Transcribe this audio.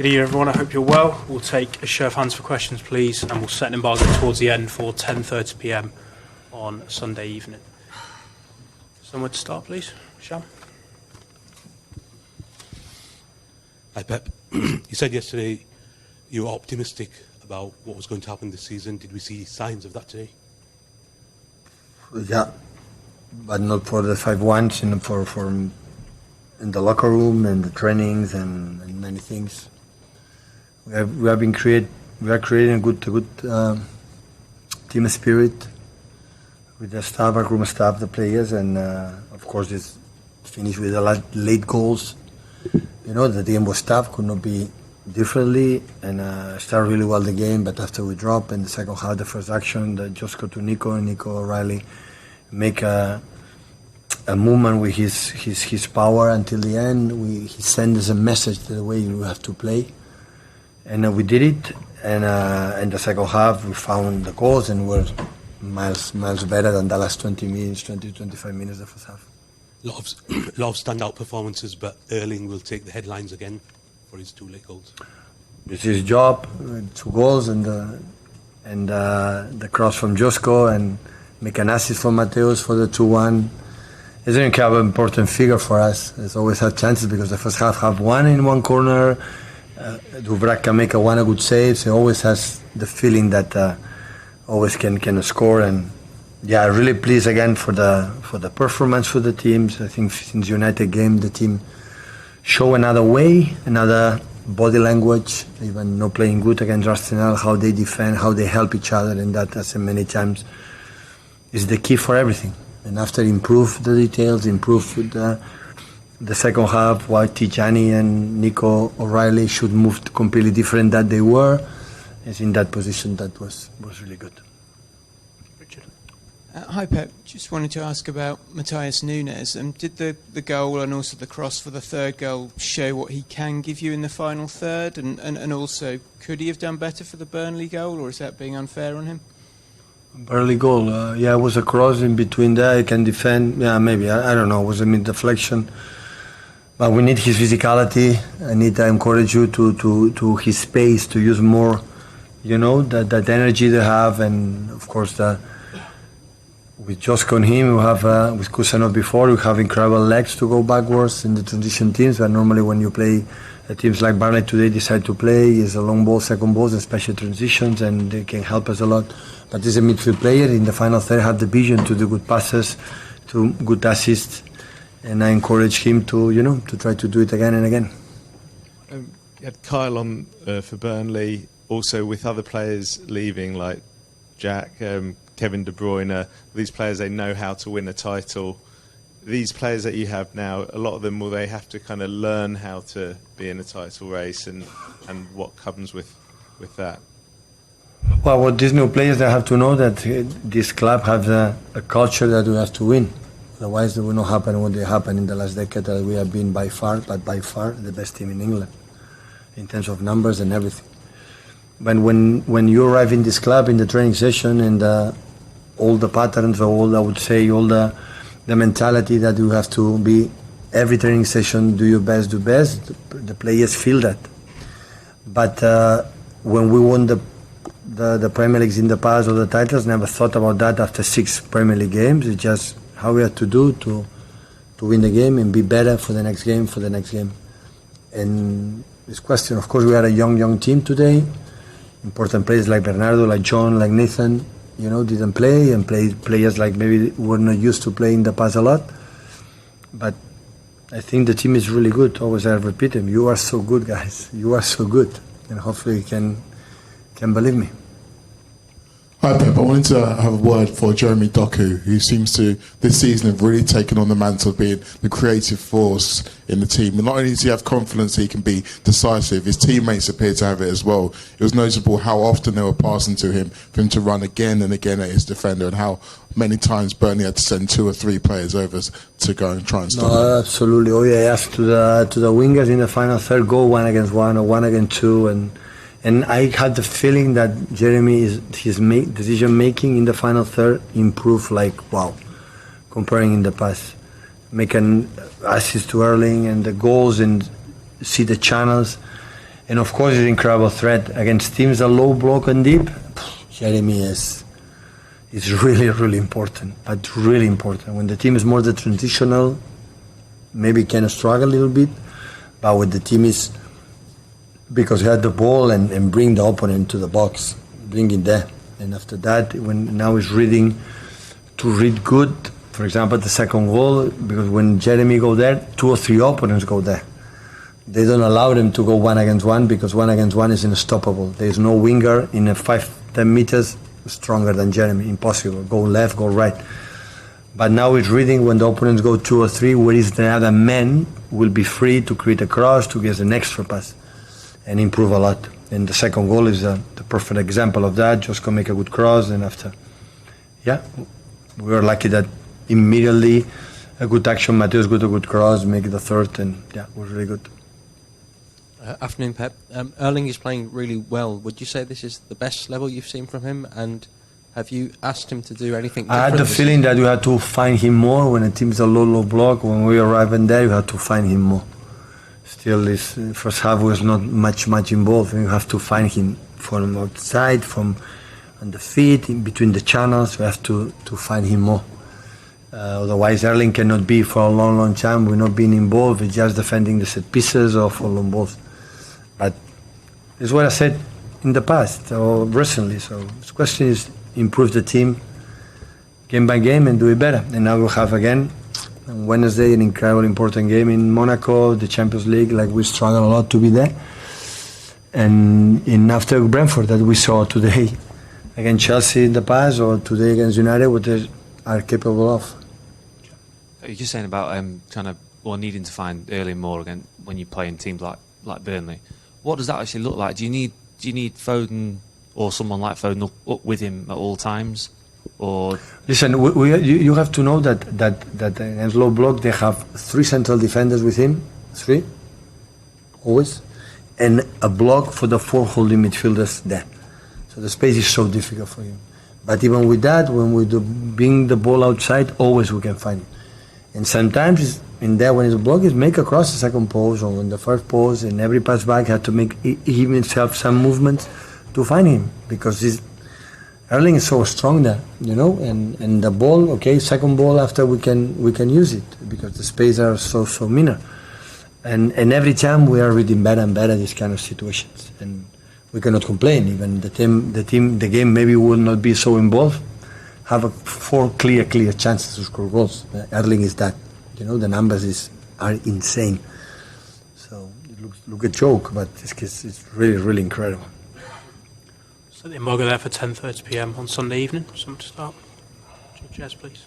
Good evening, everyone. I hope you're well. We'll take a show of hands for questions, please, and we'll set an embargo towards the end for 10:30 p.m. on Sunday evening. Somewhere to start, please. Sham? Hi, Pep. You said yesterday you were optimistic about what was going to happen this season. Did we see signs of that today? Yeah, but not for the 5-1s, for in the locker room and the trainings and many things. We are creating a good team spirit with the staff, backroom staff, the players, and of course this finished with a lot late goals. You know, the game was tough, could not be differently, and started really well the game, but after we dropped in the second half, the first action, that just go to Nico, and Nico O'Reilly make a movement with his power until the end. He sent us a message the way you have to play, and we did it, and in the second half we found the goals and were miles better than the last 25 minutes of the first half. A lot of standout performances, but Erling will take the headlines again for his 2 late goals. This is his job, 2 goals and the cross from Josko, and make an assist for Mateus for the 2-1. It's an incredibly important figure for us. It's always had chances because the first half have one in one corner. Dubravka can make a good save. So he always has the feeling that always can score. And yeah, really pleased again for the performance for the teams. I think since United game, the team show another way, another body language, even not playing good against Arsenal, how they defend, how they help each other, and that, as many times, is the key for everything. And after improve the details, improve the second half, why Tijani and Nico O'Reilly should move completely different than they were, is in that position that was really good. Richard? Hi Pep, just wanted to ask about Matheus Nunes. Did the goal and also the cross for the third goal show what he can give you in the final third? And also, could he have done better for the Burnley goal, or is that being unfair on him? Burnley goal, yeah, it was a cross in between there. He can defend, yeah, maybe, I don't know, it was a mid-deflection. But we need his physicality. I need to encourage you to his space, to use more, you know, that energy they have. And of course, with Josko and him, we have, with Kusanov before, we have incredible legs to go backwards in the transition teams. But normally when you play teams like Burnley today decide to play, is a long ball, second balls, and special transitions, and they can help us a lot. But he's a midfield player. In the final third, have the vision to do good passes, to good assists, and I encourage him to try to do it again and again. You had Kyle on for Burnley, also with other players leaving like Jack, Kevin De Bruyne. These players, they know how to win a title. These players that you have now, a lot of them, will they have to kind of learn how to be in a title race and what comes with that? Well, what these new players, they have to know that this club has a culture that we have to win. Otherwise, it will not happen what they happened in the last decade. That we have been by far the best team in England in terms of numbers and everything. But when you arrive in this club in the training session and all the patterns, or all, I would say, all the mentality that you have to be every training session, do your best, do best. The players feel that. But when we won the Premier Leagues in the past, or the titles, never thought about that after 6 Premier League games. It's just how we have to do to win the game and be better for the next game, And this question, of course, we are a young team today. Important players like Bernardo, like John, like Nathan, didn't play, and players like maybe were not used to play in the past a lot. But I think the team is really good. Always I repeat them. You are so good, guys. You are so good. And hopefully you can believe me. Hi Pep, I wanted to have a word for Jeremy Doku, who seems to this season have really taken on the mantle of being the creative force in the team. And not only does he have confidence he can be decisive, his teammates appear to have it as well. It was notable how often they were passing to him for him to run again and again at his defender, and how many times Burnley had to send 2 or 3 players over to go and try and stop him. Absolutely. Oh yeah, yes, to the wingers in the final third, go 1 against 1 or 1 against 2, and I had the feeling that his decision making in the final third improved comparing in the past. Make an assist to Erling and the goals and see the channels. And of course, he's an incredible threat against teams that low block and deep. Jeremy is really, really important, but really important. When the team is more the transitional, maybe can struggle a little bit, but when the team is, because he had the ball and bring the opponent to the box, bring it there. And after that, when now he's reading, to read good, for example, the second goal, because when Jeremy go there, 2 or 3 opponents go there. They don't allow them to go 1-against-1 because 1-against-1 is unstoppable. There is no winger in a 5-10 meters stronger than Jeremy. Impossible. Go left, go right. But now it's reading when the opponents go 2 or 3, where is the other man will be free to create a cross, to get an extra pass and improve a lot. And the second goal is the perfect example of that. Just go make a good cross, and after, we were lucky that immediately a good action, Mateus got a good cross, make the third, and it was really good. Afternoon, Pep. Erling is playing really well. Would you say this is the best level you've seen from him? And have you asked him to do anything different? I had the feeling that you had to find him more when a team is a low block. When we arrive in there, you have to find him more. Still, this first half was not much involved. You have to find him from outside, from on the feet, in between the channels. We have to find him more. Otherwise, Erling cannot be for a long time. We're not being involved. We're just defending the set pieces or for long balls. But it's what I said in the past or recently. So the question is improve the team game by game and do it better. And now we'll have again on Wednesday an incredible important game in Monaco, the Champions League. Like we struggle a lot to be there. And after Brentford that we saw today against Chelsea in the past or today against United, what they are capable of. You're just saying about needing to find Erling more again when you play in teams like Burnley. What does that actually look like? Do you need Foden or someone like Foden up with him at all times? Or listen, you have to know that against low block they have 3 central defenders with him, 3 always, and a block for the 4 holding midfielders there. So the space is so difficult for him. But even with that, when we bring the ball outside, always we can find him. And sometimes in there when it's blocked, is make across the second post or in the first post, and every pass back had to make himself some movements to find him, because Erling is so strong there, and the ball, okay, second ball after we can use it because the spaces are so minor, and every time we are reading better and better these kind of situations, and we cannot complain. Even the game maybe will not be so involved. Have 4 clear chances to score goals. Erling is that, the numbers are insane. So it looks a joke, but it's really, really incredible. Set the embargo there for 10:30 p.m. on Sunday evening. Someone to start. Jazz, please.